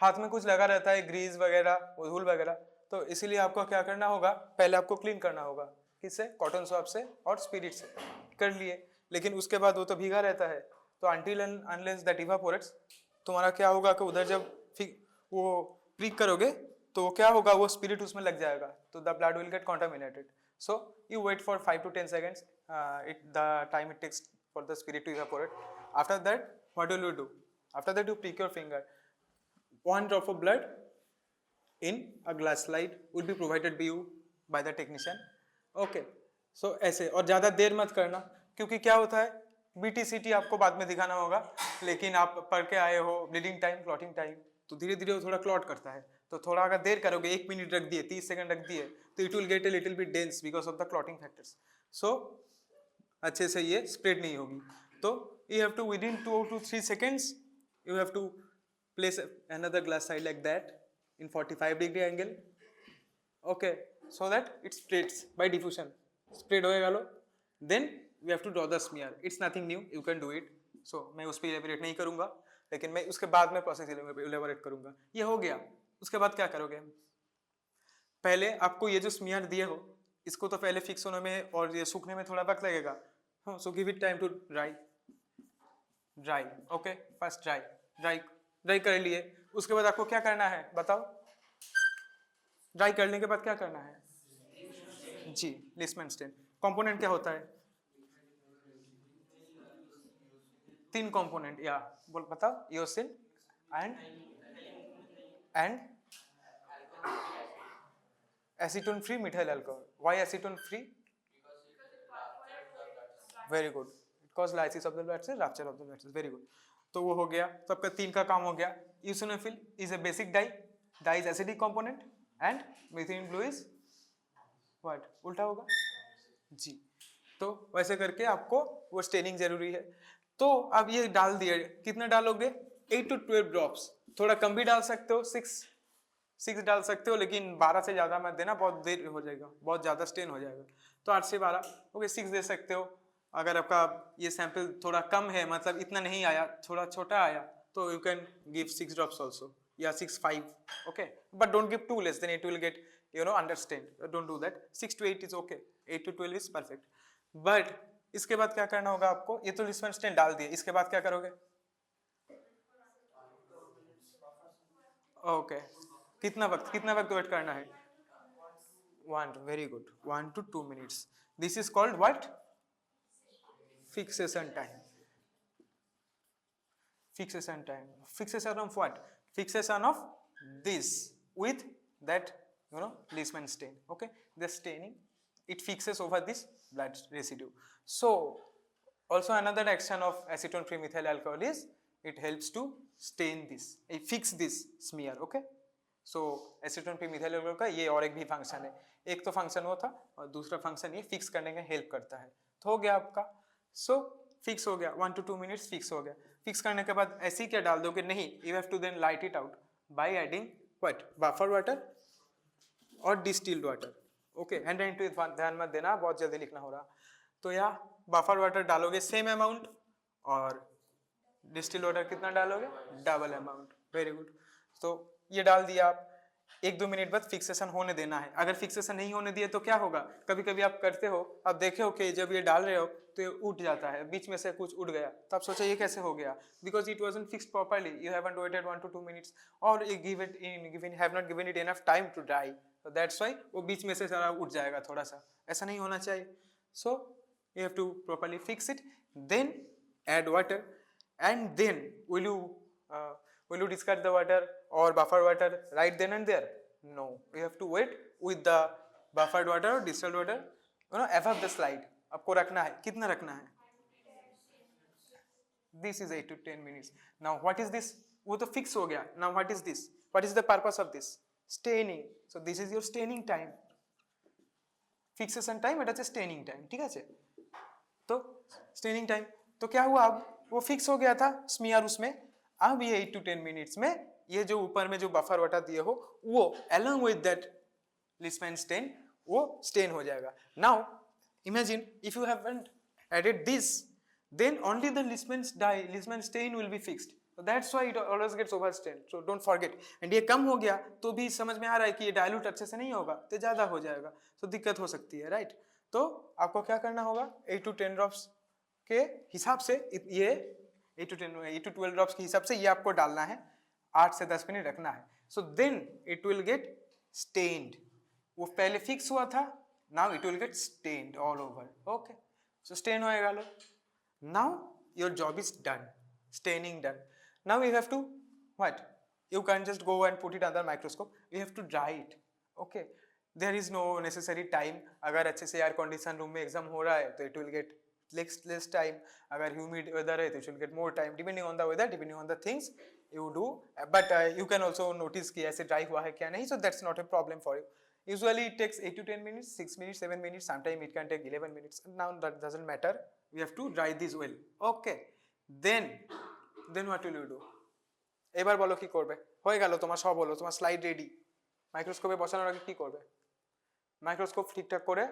हाथ में कुछ लगा रहता है, ग्रीस वगैरह, धूल वगैरह, तो इसीलिए आपको क्या करना होगा, पहले आपको क्लीन करना होगा। किससे? कॉटन स्वैप से और स्पिरिट से। कर लिए, लेकिन उसके बाद वो तो भीगा रहता है, तो अनटिल अनलेस दैट इवापोरेट्स, तुम्हारा क्या होगा कि उधर जब वो प्रीक करोगे तो क्या होगा, वो स्पिरिट उसमें लग जाएगा, तो the blood will get contaminated. So you wait for 5 to 10 seconds, the time it takes for the spirit to evaporate. After that, what will you do? After that, you prick your finger. 1 drop of blood in a glass slide will be provided by you by the technician. Okay. So ऐसे, और ज़्यादा देर मत करना, क्योंकि क्या होता है, BTCT आपको बाद में दिखाना होगा, लेकिन आप पढ़ के आए हो ब्लीडिंग टाइम, क्लॉटिंग टाइम, तो धीरे धीरे वो थोड़ा क्लॉट करता है, तो थोड़ा अगर देर करोगे, 1 मिनट रख दिए, 30 सेकंड रख दिए, तो it will get a little bit dense because of the clotting factors. So अच्छे से ये स्प्रेड नहीं होगी. तो you have to within 2 to 3 seconds you have to place another glass side like that in 45-degree angle, okay, so that it spreads by diffusion. Spread होएगा लो, then we have to draw the smear. It's nothing new, you can do it. So मैं उस पर elaborate नहीं करूंगा, लेकिन मैं उसके बाद में प्रोसेस elaborate करूंगा. ये हो गया. उसके बाद क्या करोगे, पहले आपको ये जो स्मियर दिए हो, इसको तो पहले फिक्स होने में और ये सूखने में थोड़ा वक्त लगेगा. So give it time to dry. Dry, okay, first dry. Dry कर लिए. उसके बाद आपको क्या करना है बताओ? ड्राई करने के बाद क्या करना है? जी, लिस्टमैन स्टेन. कंपोनेंट क्या होता है? 3 कंपोनेंट, या बोल बताओ. Eosin and acetone free methyl alcohol. Why acetone free? Very good. Cause lysis of the blood cells, rupture of the blood cells. Very good. तो वो हो गया, तो आपका 3 का काम हो गया. Eosinophil is a basic dye. Dye is acidic component and methylene blue is what? उल्टा होगा जी. तो वैसे करके आपको वो स्टेनिंग जरूरी है. तो अब ये डाल दिए, कितना डालोगे? 8 to 12 ड्रॉप्स. थोड़ा कम भी डाल सकते हो, 6 डाल सकते हो, लेकिन 12 से ज्यादा मत देना, बहुत देर हो जाएगा, बहुत ज्यादा स्टेन हो जाएगा. तो 8 से 12, ओके, 6 दे सकते हो. अगर आपका ये सैंपल थोड़ा कम है, मतलब इतना नहीं आया, थोड़ा छोटा आया, तो you can give 6 drops also, या 6, 5, okay, but don't give too less than it will get understand. Don't do that. 6 to 8 is okay. 8 to 12 is perfect. But इसके बाद क्या करना होगा आपको? ये तो लिस्टमैन स्टेन डाल दिए, इसके बाद क्या करोगे? ओके, कितना वक्त वेट करना है? 1, very good, 1 to 2 minutes. This is called what? Fixation time. Fixation time. Fixation of what? Fixation of this with that, Leishman stain. Okay, the staining, it fixes over this blood residue. So also another action of acetone free methyl alcohol is it helps to stain this, fix this smear. Okay, so acetone free methyl alcohol का ये और एक भी function है. एक तो function वो था, और दूसरा फंक्शन ये फिक्स करने का हेल्प करता है. तो हो गया आपका. सो फिक्स हो गया, 1 to 2 minutes फिक्स हो गया. फिक्स करने के बाद ऐसे ही क्या डाल दोगे? नहीं, you have to dilute it out by adding what? Buffer water और distilled water. Okay, handwriting ध्यान मत देना, बहुत जल्दी लिखना हो रहा. तो या बफर वाटर डालोगे सेम अमाउंट, और डिस्टिल्ड वाटर कितना डालोगे? Double amount. Very good. तो ये डाल दिया आप. 1-2 मिनट बाद फिक्सेशन होने देना है. अगर फिक्सेशन नहीं होने दिए तो क्या होगा? कभी कभी आप करते हो, आप देखे हो कि जब ये डाल रहे हो तो ये उठ जाता है, बीच में से कुछ उठ गया, तो आप सोचा ये कैसे हो गया? Because it wasn't fixed properly, you haven't waited 1 to 2 minutes, और you have not given it enough time to dry, so that's why वो बीच में से सारा उठ जाएगा थोड़ा सा. ऐसा नहीं होना चाहिए. So you have to properly fix it, then add water, and then will you discard the water or buffer water right then and there? No, you have to wait with the buffered water or distilled water, above the slide. आपको रखना है, कितना रखना है? This is 8 to 10 minutes. Now what is this? वो तो fix हो गया. Now what is this? What is the purpose of this? Staining. So this is your staining time. Fixation time, এটা হচ্ছে staining time. ঠিক আছে? तो staining time, तो क्या हुआ? अब वो फिक्स हो गया था स्मियर उसमें. अब ये 8 to 10 minutes में ये जो ऊपर में जो बफर वाटर दिए हो, वो along with that Leishman stain, वो स्टेन हो जाएगा. Now imagine if you haven't added this, then only the Leishman stain will be fixed. That's why it always gets overstained, so don't forget. And ये कम हो गया तो भी समझ में आ रहा है कि ये डायलूट अच्छे से नहीं होगा तो ज्यादा हो जाएगा, तो दिक्कत हो सकती है, राइट। तो आपको क्या करना होगा, 8 to 10 ड्रॉप्स के हिसाब से ये 8 to 12 ड्रॉप्स के हिसाब से ये आपको डालना है, 8 से 10 मिनट रखना है। So then it will get stained, वो पहले फिक्स हुआ था, now it will get stained all over. Okay, so stain होएगा लो, now your job is done, staining done. Now you have to what, you can't just go and put it under microscope, you have to dry it. Okay, there is no necessary time. अगर अच्छे से air condition room में exam हो रहा है तो it will get less time, अगर humid weather है तो it will get more time, depending on the weather, depending on the things you do. But you can also notice कि ऐसे dry हुआ है क्या नहीं, so that's not a problem for you. Usually it takes 8 to 10 minutes, 6 minutes, 7 minutes, sometimes it can take 11 minutes. Now that doesn't matter, we have to dry this well. Okay, then what will you do? এবার বলো কি করবে, হয়ে গেল তোমার সব হলো, তোমার স্লাইড রেডি, মাইক্রোস্কোপে বসানোর আগে কি করবে, মাইক্রোস্কোপ ঠিকঠাক করে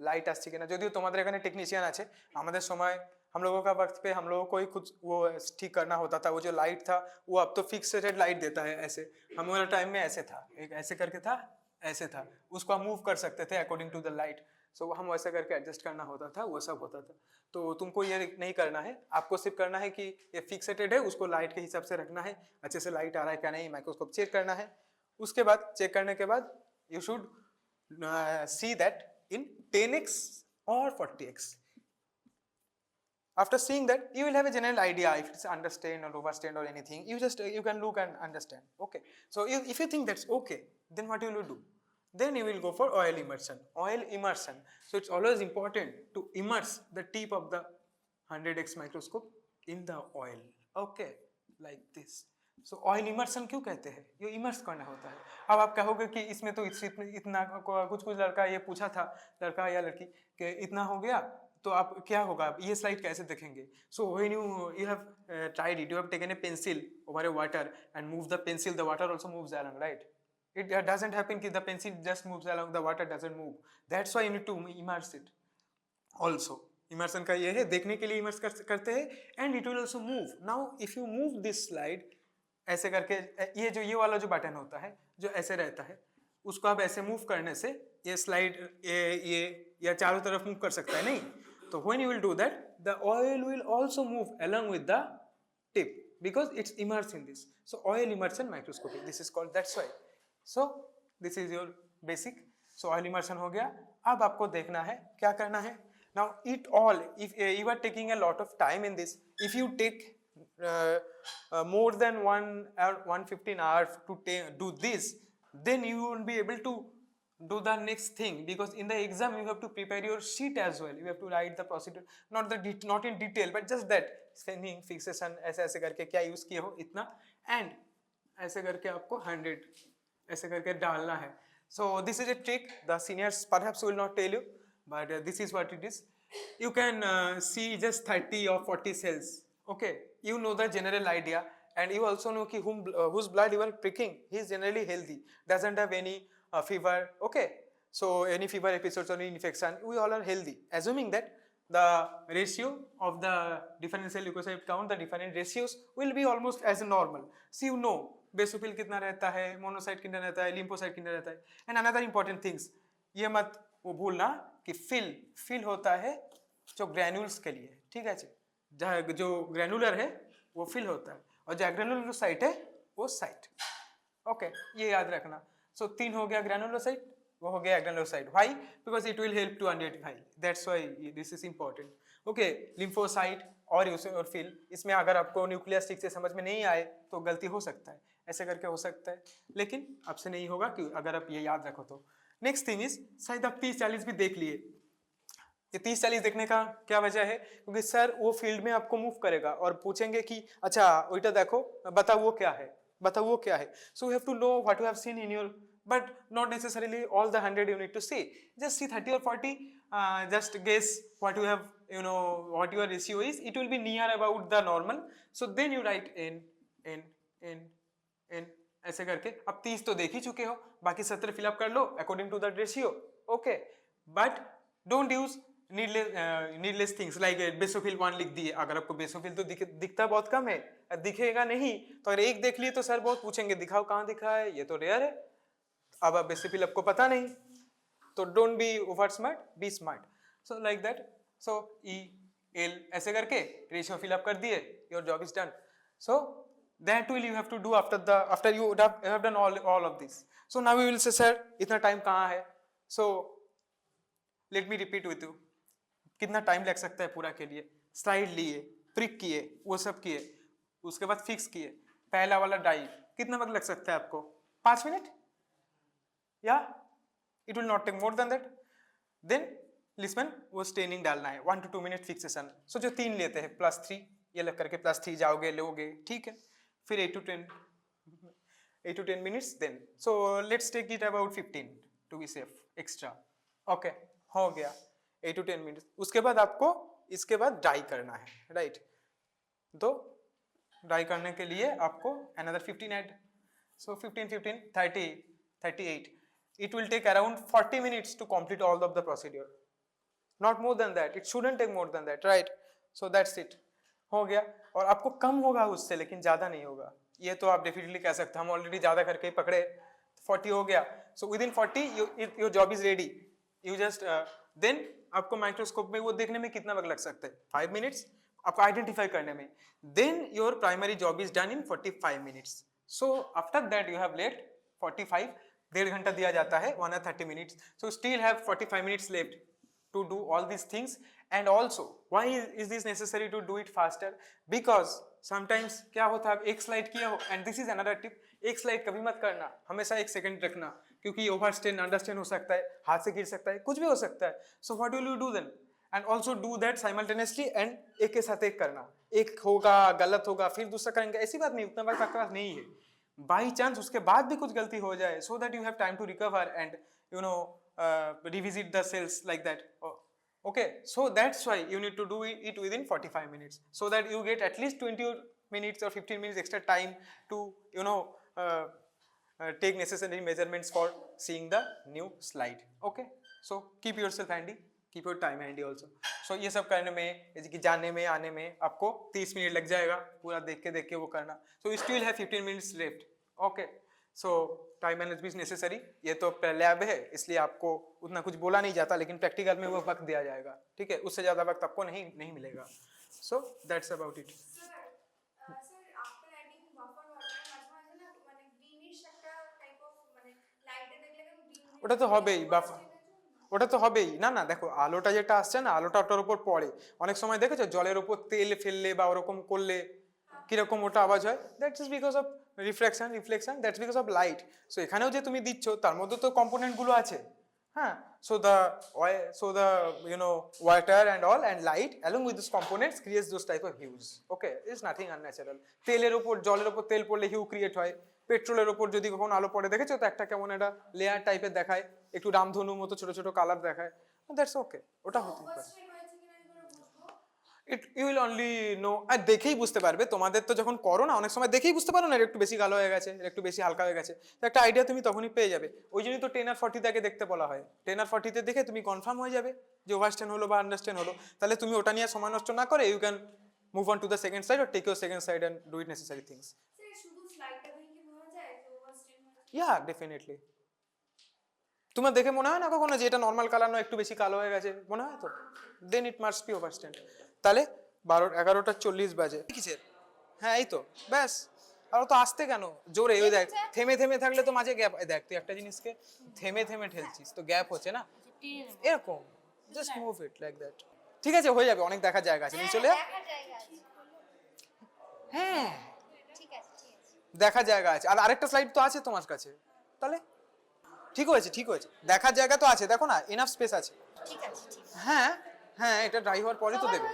लाइट আসছে কিনা, যদিও তোমাদের এখানে টেকনিशियन আছে, আমাদের সময় हम लोगों का वक्त पे हम लोगों को ही खुद वो ठीक करना होता था, वो जो लाइट था वो अब तो फिक्सेड लाइट देता है ऐसे, हमारे टाइम में ऐसे था, एक ऐसे करके था, ऐसे था, उसको हम मूव कर सकते थे अकॉर्डिंग टू द लाइट, सो हम वैसे करके एडजस्ट करना होता था, वो सब होता था। तो तुमको ये नहीं करना है, आपको सिर्फ करना है कि ये फिक्सेटेड है, उसको लाइट के हिसाब से रखना है, अच्छे से लाइट आ रहा है क्या नहीं, माइक्रोस्कोप चेक करना है, उसके बाद चेक करने के बाद you should see that in 10x or 40x. After seeing that, you will have a general idea if it's understand or overstand or anything. You can look and understand. Okay. So if you think that's okay, then what you will do? Then you will go for oil immersion. Oil immersion. So it's always important to immerse the tip of the 100x microscope in the oil. Okay, like this. So oil immersion क्यों कहते हैं, ये immerse करना होता है। अब आप कहोगे कि इसमें तो इतना कुछ लड़का ये पूछा था, लड़का या लड़की कि इतना हो गया तो आप क्या होगा, ये स्लाइड कैसे देखेंगे। So when you have tried it, you have taken a pencil over a water and move the pencil, the water also moves along, right. It doesn't happen कि the pencil just moves along, the water doesn't move, that's why you need to immerse it also. Immersion का ये है, देखने के लिए immerse करते हैं, and it will also move. Now if you move this slide ऐसे करके, ये वाला जो बटन होता है जो ऐसे रहता है, उसको आप ऐसे मूव करने से ये स्लाइड ये या चारों तरफ मूव कर सकता है, नहीं तो when you will do that the oil will also move along with the tip because it's immerse in this. So oil immersion microscopy, this is called, that's why. So this is your basic. So oil immersion हो गया। अब आपको देखना है क्या करना है। Now it all, if you are taking a lot of time in this, if you take more than 115 hours to do this, then you won't be able to do the next thing, because in the exam you have to prepare your sheet as well, you have to write the procedure, not in detail but just that spinning fixation ऐसे ऐसे करके क्या use किए हो इतना, and ऐसे करके आपको 100 ऐसे करके डालना है। So this is a trick the seniors perhaps will not tell you, but this is what it is. You can see just 30 or 40 cells. Okay, you know the general idea, and you also know ki whose blood you are pricking, he is generally healthy, doesn't have any fever. Okay, so any fever episodes or any infection, we all are healthy, assuming that the ratio of the differential leukocyte count, the different ratios will be almost as normal. So you know basophil कितना रहता है, monocyte कितना रहता है, lymphocyte कितना रहता है। And another important things, ये मत वो भूलना कि फिल होता है जो ग्रैन्यूल्स के लिए, ठीक है जी, जहाँ जो ग्रैनुलर है वो फिल होता है, और जो ग्रैनुलर साइट है वो साइट। ओके, ये याद रखना। सो 3 हो गया ग्रैनुलोसाइट, वो हो गया granulocyte. Why? Because it will help to identify, that's why this is important. Okay, lymphocyte और फिल, इसमें अगर आपको न्यूक्लियस ठीक से समझ में नहीं आए तो गलती हो सकता है, ऐसे करके हो सकता है, लेकिन आपसे नहीं होगा कि अगर आप ये याद रखो तो। नेक्स्ट थिंग इज, शायद आप 30-40 भी देख लिए। ये 30-40 देखने का क्या वजह है? क्योंकि सर वो फील्ड में आपको मूव करेगा और पूछेंगे कि अच्छा ओइटा देखो, बताओ वो क्या है, बताओ वो क्या है। So you have to know what you have seen in your, but not necessarily all the 100 you need to see. Just see 30 or 40, just guess what you have, you know, what your ratio is. It will be near about the normal. So then you write n ऐसे करके। अब 30 तो देख ही चुके हो, बाकी 70 fill up कर लो according to the ratio. Okay, but don't use needless things like basophil 1 लिख दिए, अगर आपको बेसोफिल तो दिखता बहुत कम है, दिखेगा नहीं, तो अगर एक देख लिए तो सर बहुत पूछेंगे दिखाओ कहाँ दिखा है, ये तो रेयर है। अब आप बेसोफिल आपको पता नहीं, तो don't be over smart, be smart. So like that, so E L ऐसे करके रेशियो फिल अप कर दिए, your job is done. So that will you have to do after you have done all of this. So now we will say sir इतना time कहाँ है, so let me repeat with you, कितना time लग सकता है पूरा के लिए। स्लाइड लिए, प्रिक किए, वो सब किए, उसके बाद फिक्स किए, पहला वाला डाई, कितना वक्त लग सकता है आपको? 5 मिनट, या it will not take more than that. Then Leishman वो स्टेनिंग डालना है 1 to 2 मिनट फिक्सेशन। सो जो 3 लेते हैं +3, ये लग करके +3 जाओगे लोगे, ठीक है। फिर 8 to 10 minutes then, so let's take it about 15 to be safe extra. Okay, हो गया 8 to 10 मिनट्स। उसके बाद आपको इसके बाद डाई करना है, राइट। तो डाई करने के लिए आपको another 15 add, so 15 15 30 38, it will take around 40 minutes to complete all of the procedure, not more than that, it shouldn't take more than that, right? So that's it, हो गया। और आपको कम होगा उससे, लेकिन ज्यादा नहीं होगा, ये तो आप डेफिनेटली कह सकते हैं, हम ऑलरेडी ज्यादा करके ही पकड़े, 40 हो गया। So within 40 your job is ready, you just then आपको माइक्रोस्कोप में वो देखने में कितना वक्त लग सकता है? 5 मिनट्स आपको आइडेंटिफाई करने में, then your primary job is done in 45 minutes. So after that you have left 45, 1.5 घंटा दिया जाता है, 1 or 30 minutes, so still have 45 minutes left to do all these things। And also why is this necessary to do it faster? Because sometimes क्या होता है, आप एक slide किया हो, and this is another tip, एक स्लाइड कभी मत करना, हमेशा 1 सेकंड रखना, क्योंकि ओवरस्टेन अंडरस्टैंड हो सकता है, हाथ से गिर सकता है, कुछ भी हो सकता है। So what will you do then? And also do that simultaneously, and एक के साथ एक करना, एक होगा गलत होगा फिर दूसरा करेंगे, ऐसी बात नहीं, उतना वक्त आपके पास नहीं है। बाई चांस उसके बाद भी कुछ गलती हो जाए, so that you have time to recover and you know revisit the cells like that. Okay, so that's why you need to do it within 45 minutes, so that you get at least 20 minutes or 15 minutes extra time to take necessary measurements for seeing the new slide. Okay, so keep yourself handy, keep your time handy also. So ये सब करने में, जैसे कि जाने में आने में आपको 30 मिनट लग जाएगा, पूरा देख के वो करना। So you still have 15 minutes left. Okay, so time management is necessary. ये तो लैब है इसलिए आपको उतना कुछ बोला नहीं जाता, लेकिन प्रैक्टिकल में वो वक्त दिया जाएगा, ठीक है, उससे ज्यादा वक्त आपको नहीं मिलेगा। So that's about it. ওটা তো হবেই, ওটা তো হবেই। না না দেখো, আলোটা যেটা আসছে না, আলোটা ওটার উপর পড়ে, অনেক সময় দেখেছো জলের উপর তেল ফেললে বা ওরকম করলে কিরকম ওটা আওয়াজ হয়, that's is because of reflection, that's because of light. So এখানেও যে তুমি দিচ্ছ তার মধ্যে তো কম্পোনেন্ট গুলো আছে, হ্যাঁ। So the water and all and light along with this components creates those type of huge. Okay, it's nothing unnatural. তেলের ওপর জলের ওপর তেল পড়লে হিউ ক্রিয়েট হয়, পেট্রোলের ওপর যদি কখনো আলো পড়ে দেখেছো তো একটা কেমন একটা লেয়ার টাইপের দেখায়, একটু রামধনুর মতো ছোট ছোট কালার দেখায়, দ্যাটস ওকে, ওটা হতে পারে। ইউ উইল অনলি নো, আর দেখেই বুঝতে পারবে। তোমাদের তো যখন করো না, অনেক সময় দেখেই বুঝতে পারো না একটু বেশি কালো হয়ে গেছে, একটু বেশি হালকা হয়ে গেছে, তো একটা আইডিয়া তুমি তখনই পেয়ে যাবে। ওই জন্যই তো 10 আর 40 তাকে দেখতে বলা হয়। 10 আর 40 দেখে তুমি কনফার্ম হয়ে যাবে যে ওভারস্ট্যান্ড হলো বা আন্ডারস্ট্যান্ড হলো, তাহলে তুমি ওটা নিয়ে সময় নষ্ট না করে you can move on to the second side or take your second side and do it necessary things. Ya definitely. তোমার দেখে মনে হয় না কখনো যে এটা নর্মাল কালার নয়, একটু বেশি কালো হয়ে গেছে, মনে হয় তো? দেন ইট মাস্ট বি ওভারস্ট্যান্ড। তাহলে 11:40 বাজে কিসের? হ্যাঁ এই তো ব্যাস। আর তো আসতে কেন জোরে, ওই দেখ থেমে থেমে থাকলে তো মাঝে গ্যাপ, দেখ তুই একটা জিনিসকে থেমে থেমে ঠেলছিস তো গ্যাপ হচ্ছে না, এরকম just move it like that. ঠিক আছে, হয়ে যাবে, অনেক দেখার জায়গা আছে, নিয়ে চলে যা। হ্যাঁ দেখার জায়গা আছে, আর আরেকটা স্লাইড তো আছে তোমার কাছে, তাহলে ঠিক হয়েছে দেখার জায়গা তো আছে, দেখো না, এনাফ স্পেস আছে। হ্যাঁ হ্যাঁ, এটা ড্রাই হওয়ার পরে তো দেবে।